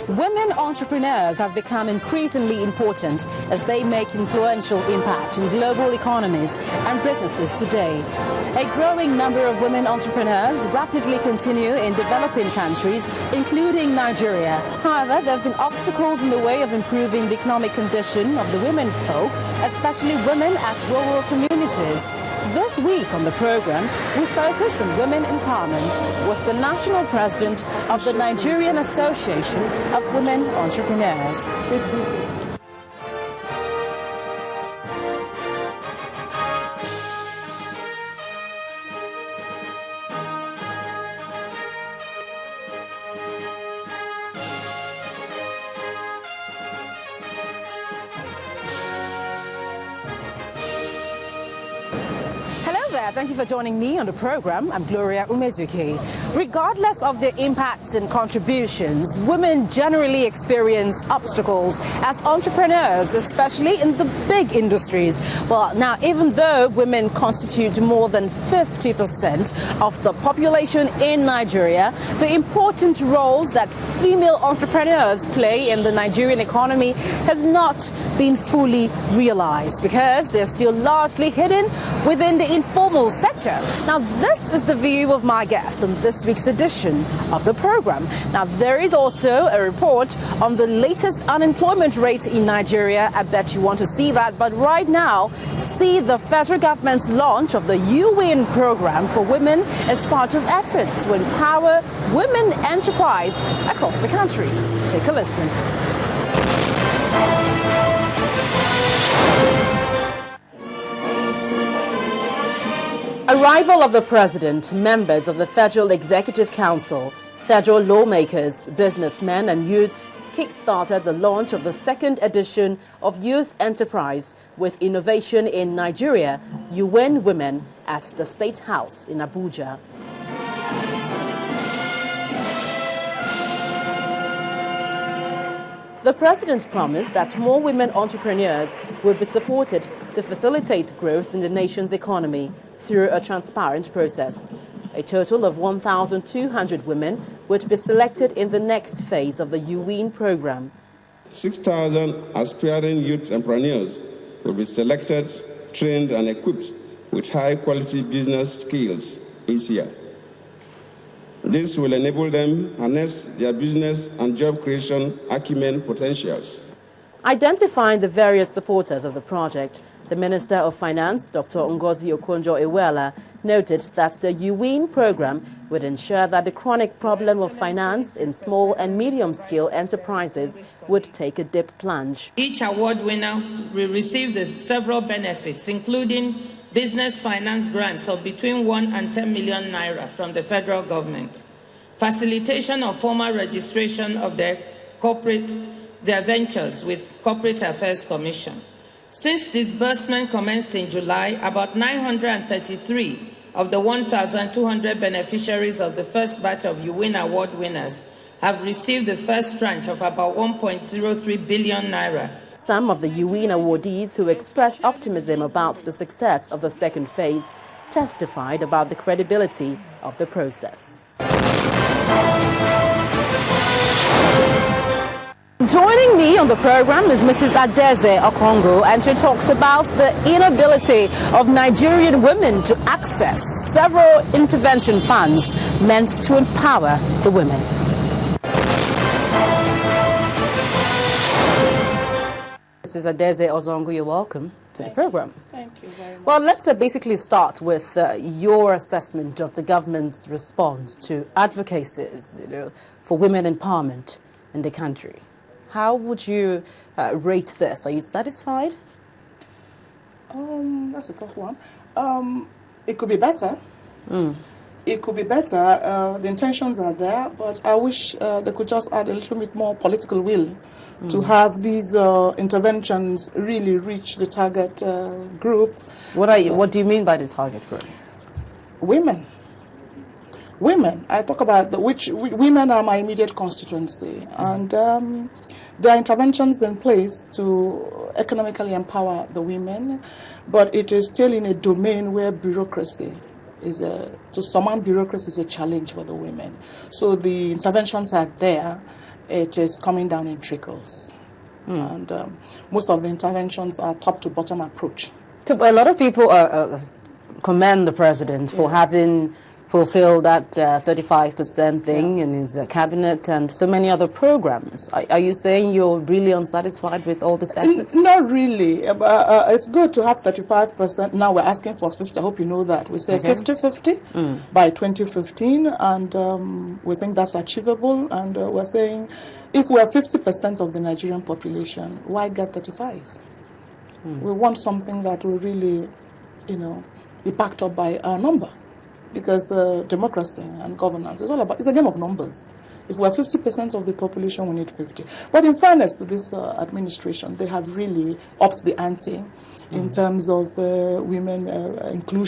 Women entrepreneurs have become increasingly important as they make influential impact in global economies and businesses today. A growing number of women entrepreneurs rapidly continue in developing countries, including Nigeria. However, there have been obstacles in the way of improving the economic condition of the women folk, especially women at rural communities. This week on the program, we focus on women empowerment with the national president of the Nigerian Association of Women Entrepreneurs. Thank you for joining me on the program. I'm Gloria Umezuki. Regardless of their impacts and contributions, women generally experience obstacles as entrepreneurs, especially in the big industries. Well, now, even though women constitute more than 50% of the population in Nigeria, the important roles that female entrepreneurs play in the Nigerian economy has not been fully realized because they're still largely hidden within the informal sector. Now, this is the view of my guest on this week's edition of the program. Now, there is also a report on the latest unemployment rate in Nigeria. I bet you want to see that. But right now, see the federal government's launch of the UN program for women as part of efforts to empower women enterprise across the country. Take a listen. Arrival of the president, members of the Federal Executive Council, federal lawmakers, businessmen and youths kick-started the launch of the second edition of Youth Enterprise with Innovation in Nigeria, UN Women, at the State House in Abuja. The president promised that more women entrepreneurs will be supported to facilitate growth in the nation's economy through a transparent process. A total of 1,200 women would be selected in the next phase of the UN program. 6,000 aspiring youth entrepreneurs will be selected, trained and equipped with high-quality business skills each year. This will enable them harness their business and job creation acumen potentials. Identifying the various supporters of the project, the Minister of Finance, Dr. Ngozi Okonjo-Iweala, noted that the UN program would ensure that the chronic problem of finance in small and medium-scale enterprises would take a deep plunge. Each award winner will receive several benefits, including business finance grants of between 1 and 10 million naira from the federal government, facilitation of formal registration of their ventures with Corporate Affairs Commission. Since disbursement commenced in July, about 933 of the 1,200 beneficiaries of the first batch of UN award winners have received the first tranche of about 1.03 billion naira. Some of the UN awardees who expressed optimism about the success of the second phase testified about the credibility of the process. Joining me on the program is Mrs. Adaeza Ozongu, and she talks about the inability of Nigerian women to access several intervention funds meant to empower the women. Mrs. Adaeza Ozongu, you're welcome to the program. Thank you very much. Well, let's basically start with your assessment of the government's response to advocacies, for women empowerment in the country. How would you rate this? Are you satisfied? That's a tough one. It could be better. It could be better. The intentions are there, but I wish they could just add a little bit more political will to have these interventions really reach the target group. What do you mean by the target group? Women. Women. I talk about which women are my immediate constituency, and there are interventions in place to economically empower the women, but it is still in a domain where bureaucracy to surmount bureaucracy is a challenge for the women. So the interventions are there, it is coming down in trickles. And most of the interventions are top-to-bottom approach. So a lot of people commend the president for having fulfilled that 35% thing in his cabinet and so many other programs. Are you saying you're really unsatisfied with all these efforts? Not really. It's good to have 35%. Now we're asking for 50. I hope you know that. We say 50-50 by 2015, and we think that's achievable. And we're saying if we're 50% of the Nigerian population, why get 35? We want something that will really, be backed up by our number. Because democracy and governance is it's a game of numbers. If we're 50% of the population, we need 50. But in fairness to this administration, they have really upped the ante in terms of women inclusion.